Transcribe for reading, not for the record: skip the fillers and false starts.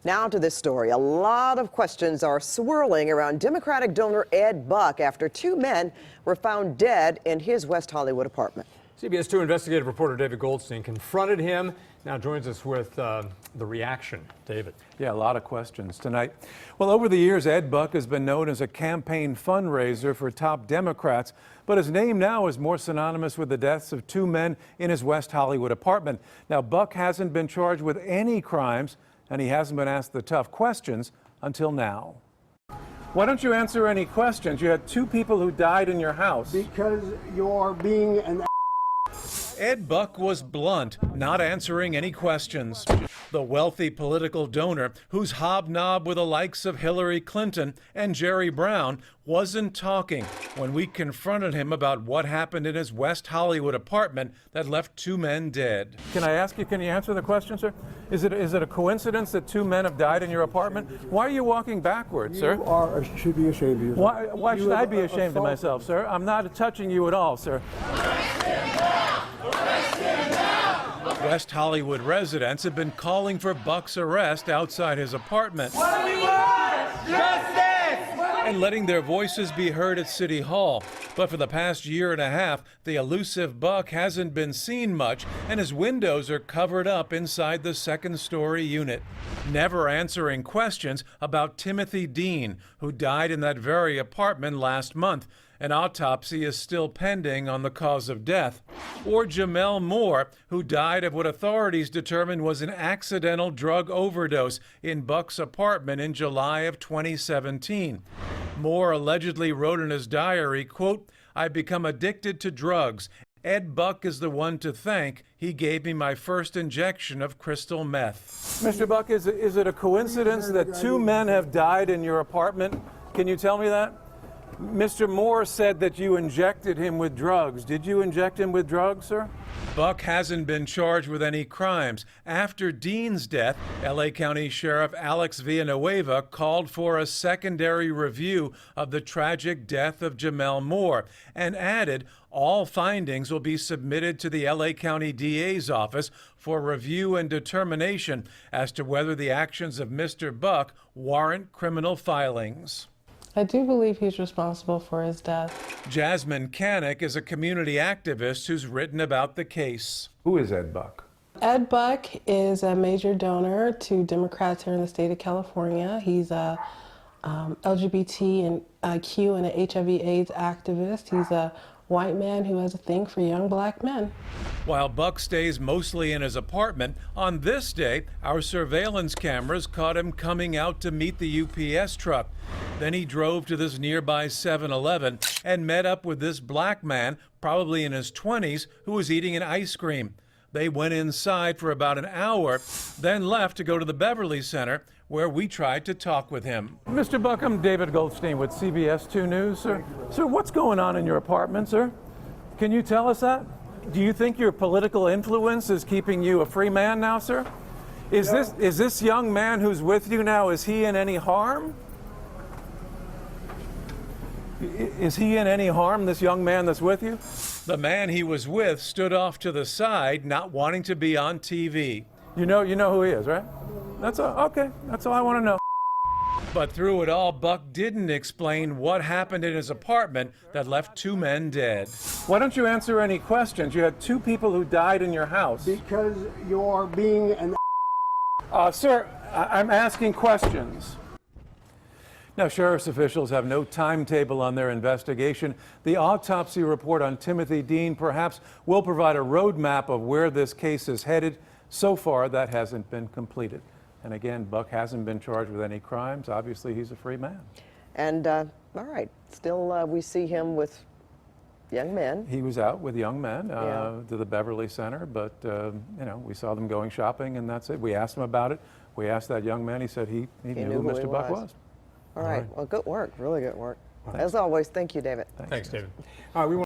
Now to this story. A lot of questions are swirling around Democratic donor Ed Buck after two men were found dead in his West Hollywood apartment. CBS 2 investigative reporter David Goldstein confronted him. Now joins us with the reaction. David. Yeah, a lot of questions tonight. Well, over the years, Ed Buck has been known as a campaign fundraiser for top Democrats, but his name now is more synonymous with the deaths of two men in his West Hollywood apartment. Now, Buck hasn't been charged with any crimes, and he hasn't been asked the tough questions until now. Why don't you answer any questions? You had two people who died in your house. Because you're being an Ed Buck was blunt, not answering any questions. The wealthy political donor who's hobnobbed with the likes of Hillary Clinton and Jerry Brown wasn't talking when we confronted him about what happened in his West Hollywood apartment that left two men dead. Can I ask you, can you answer the question, sir? Is it a coincidence that two men have died in your apartment? Why are you walking backwards, sir? You should be ashamed of yourself. Why should I be ashamed of myself, sir? I'm not touching you at all, sir. West Hollywood residents have been calling for Buck's arrest outside his apartment. What do we want? Justice! And letting their voices be heard at City Hall. But for the past year and a half, the elusive Buck hasn't been seen much, and his windows are covered up inside the second-story unit, never answering questions about Timothy Dean, who died in that very apartment last month. An autopsy is still pending on the cause of death. Or Jamel Moore, who died of what authorities determined was an accidental drug overdose in Buck's apartment in July of 2017. Moore allegedly wrote in his diary, quote, "I've become addicted to drugs. Ed Buck is the one to thank. He gave me my first injection of crystal meth." Mr. Buck, is it a coincidence that two men have died in your apartment? Can you tell me that? Mr. Moore said that you injected him with drugs. Did you inject him with drugs, sir? Buck hasn't been charged with any crimes. After Dean's death, LA County Sheriff Alex Villanueva called for a secondary review of the tragic death of Jamel Moore and added all findings will be submitted to the LA County DA's office for review and determination as to whether the actions of Mr. Buck warrant criminal filings. I do believe he's responsible for his death. Jasmine Canick is a community activist who's written about the case. Who is Ed Buck? Ed Buck is a major donor to Democrats here in the state of California. He's a LGBT and Q and an HIV/AIDS activist. He's a white man who has a thing for young black men. While Buck stays mostly in his apartment, on this day, our surveillance cameras caught him coming out to meet the UPS truck. Then he drove to this nearby 7-Eleven and met up with this black man, probably in his 20s, who was eating an ice cream. They went inside for about an hour, then left to go to the Beverly Center, where we tried to talk with him. Mr. Buck, I'm David Goldstein with CBS 2 News, sir. Sir, what's going on in your apartment, sir? Can you tell us that? Do you think your political influence is keeping you a free man now, sir? Is this young man who's with you now, is he in any harm? Is he in any harm, this young man that's with you? The man he was with stood off to the side, not wanting to be on TV. You know who he is, right? That's all, okay, that's all I want to know. But through it all, Buck didn't explain what happened in his apartment that left two men dead. Why don't you answer any questions? You had two people who died in your house. because you're being an Sir, I'm asking questions. Now, sheriff's officials have no timetable on their investigation. The autopsy report on Timothy Dean perhaps will provide a roadmap of where this case is headed. So far, that hasn't been completed. And again, Buck hasn't been charged with any crimes. Obviously, he's a free man. And, all right, still we see him with young men. He was out with young men Yeah. to the Beverly Center, but, we saw them going shopping, and that's it. We asked him about it. We asked that young man. He said he knew who Mr. Buck was. All right, well, good work, really good work. As always, thank you, David. Thanks David. we want